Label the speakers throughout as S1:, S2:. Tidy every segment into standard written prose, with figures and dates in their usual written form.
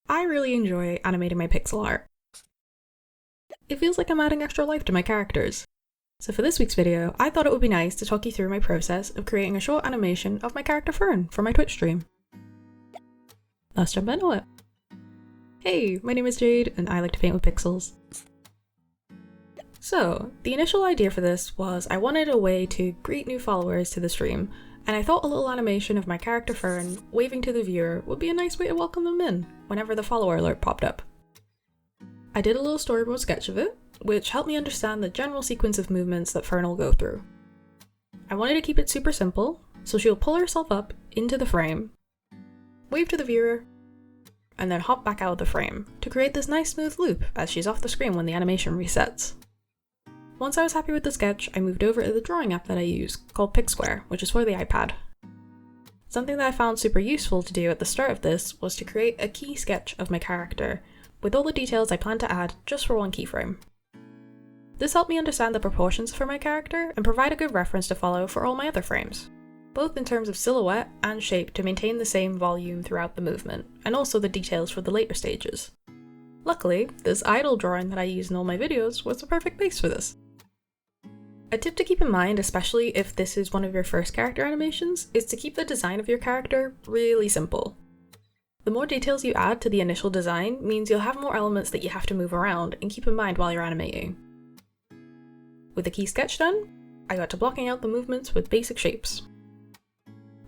S1: I really enjoy animating my pixel art. It feels like I'm adding extra life to my characters. So for this week's video, I thought it would be nice to talk you through my process of creating a short animation of my character Fern for my Twitch stream. Let's jump into it. Hey, my name is Jade and I like to paint with pixels. So, the initial idea for this was I wanted a way to greet new followers to the stream, and I thought a little animation of my character Fern waving to the viewer would be a nice way to welcome them in whenever the follower alert popped up. I did a little storyboard sketch of it, which helped me understand the general sequence of movements that Fern will go through. I wanted to keep it super simple, so she'll pull herself up into the frame, wave to the viewer, and then hop back out of the frame to create this nice smooth loop as she's off the screen when the animation resets. Once I was happy with the sketch, I moved over to the drawing app that I use, called Pixquare, which is for the iPad. Something that I found super useful to do at the start of this was to create a key sketch of my character, with all the details I plan to add just for one keyframe. This helped me understand the proportions for my character and provide a good reference to follow for all my other frames, both in terms of silhouette and shape to maintain the same volume throughout the movement, and also the details for the later stages. Luckily, this idle drawing that I use in all my videos was the perfect base for this. A tip to keep in mind, especially if this is one of your first character animations, is to keep the design of your character really simple. The more details you add to the initial design means you'll have more elements that you have to move around and keep in mind while you're animating. With the key sketch done, I got to blocking out the movements with basic shapes.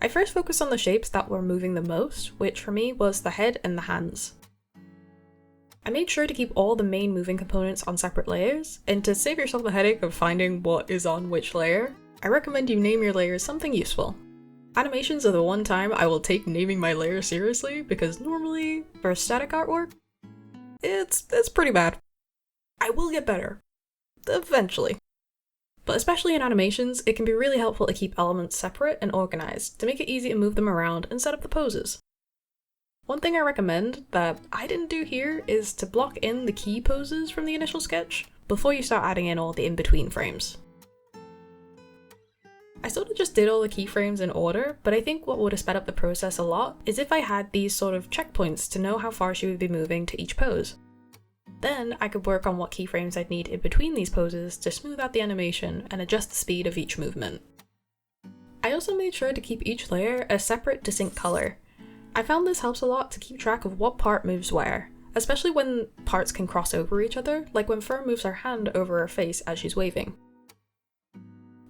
S1: I first focused on the shapes that were moving the most, which for me was the head and the hands. I made sure to keep all the main moving components on separate layers, and to save yourself the headache of finding what is on which layer, I recommend you name your layers something useful. Animations are the one time I will take naming my layers seriously, because normally, for static artwork, it's pretty bad. I will get better. Eventually. But especially in animations, it can be really helpful to keep elements separate and organized to make it easy to move them around and set up the poses. One thing I recommend that I didn't do here is to block in the key poses from the initial sketch before you start adding in all the in-between frames. I sort of just did all the keyframes in order, but I think what would have sped up the process a lot is if I had these sort of checkpoints to know how far she would be moving to each pose. Then I could work on what keyframes I'd need in between these poses to smooth out the animation and adjust the speed of each movement. I also made sure to keep each layer a separate, distinct color. I found this helps a lot to keep track of what part moves where, especially when parts can cross over each other, like when Fern moves her hand over her face as she's waving.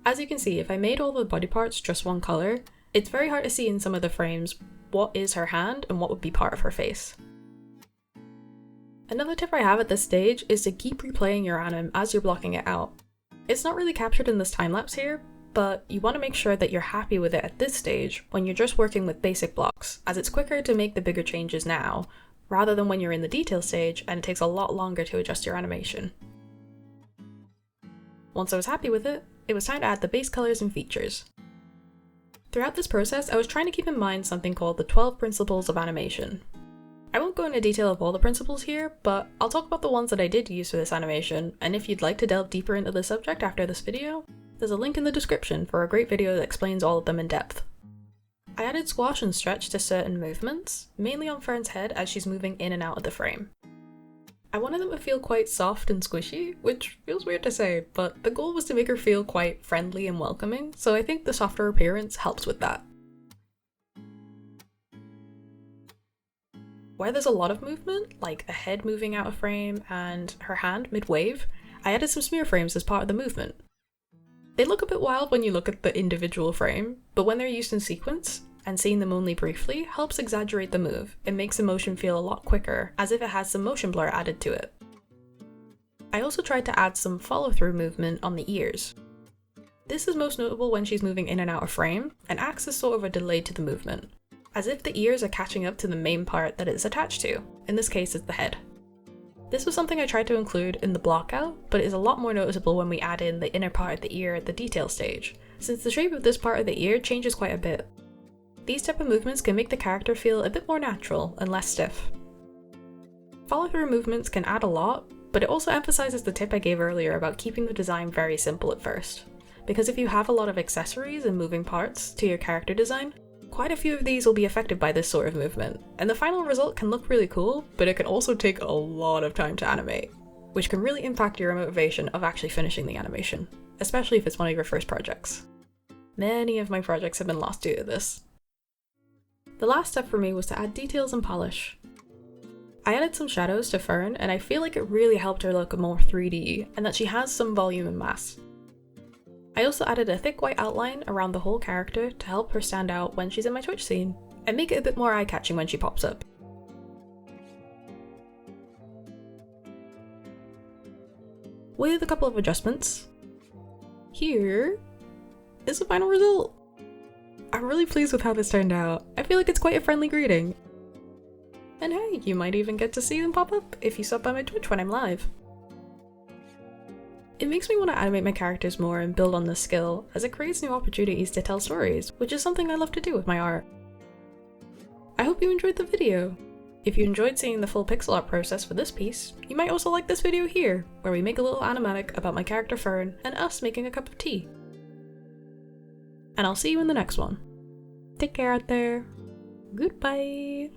S1: As you can see, if I made all the body parts just one color, it's very hard to see in some of the frames what is her hand and what would be part of her face. Another tip I have at this stage is to keep replaying your anim as you're blocking it out. It's not really captured in this time-lapse here, but you want to make sure that you're happy with it at this stage when you're just working with basic blocks, as it's quicker to make the bigger changes now, rather than when you're in the detail stage and it takes a lot longer to adjust your animation. Once I was happy with it, it was time to add the base colors and features. Throughout this process, I was trying to keep in mind something called the 12 principles of animation. I won't go into detail of all the principles here, but I'll talk about the ones that I did use for this animation, and if you'd like to delve deeper into the subject after this video, there's a link in the description for a great video that explains all of them in depth. I added squash and stretch to certain movements, mainly on Fern's head as she's moving in and out of the frame. I wanted them to feel quite soft and squishy, which feels weird to say, but the goal was to make her feel quite friendly and welcoming, so I think the softer appearance helps with that. Where there's a lot of movement, like the head moving out of frame and her hand mid-wave, I added some smear frames as part of the movement. They look a bit wild when you look at the individual frame, but when they're used in sequence, and seeing them only briefly helps exaggerate the move and makes the motion feel a lot quicker, as if it has some motion blur added to it. I also tried to add some follow-through movement on the ears. This is most notable when she's moving in and out of frame, and acts as sort of a delay to the movement, as if the ears are catching up to the main part that it's attached to, in this case it's the head. This was something I tried to include in the block out, but is a lot more noticeable when we add in the inner part of the ear at the detail stage, since the shape of this part of the ear changes quite a bit. These type of movements can make the character feel a bit more natural and less stiff. Follow-through movements can add a lot, but it also emphasizes the tip I gave earlier about keeping the design very simple at first, because if you have a lot of accessories and moving parts to your character design, Quite a few of these will be affected by this sort of movement, and the final result can look really cool, but it can also take a lot of time to animate, which can really impact your motivation of actually finishing the animation, especially if it's one of your first projects. Many of my projects have been lost due to this. The last step for me was to add details and polish. I added some shadows to Fern, and I feel like it really helped her look more 3D, and that she has some volume and mass. I also added a thick white outline around the whole character to help her stand out when she's in my Twitch scene, and make it a bit more eye-catching when she pops up. With a couple of adjustments, here is the final result! I'm really pleased with how this turned out. I feel like it's quite a friendly greeting. And hey, you might even get to see them pop up if you sub by my Twitch when I'm live. It makes me want to animate my characters more and build on this skill, as it creates new opportunities to tell stories, which is something I love to do with my art. I hope you enjoyed the video. If you enjoyed seeing the full pixel art process for this piece, you might also like this video here, where we make a little animatic about my character Fern and us making a cup of tea. And I'll see you in the next one. Take care out there. Goodbye.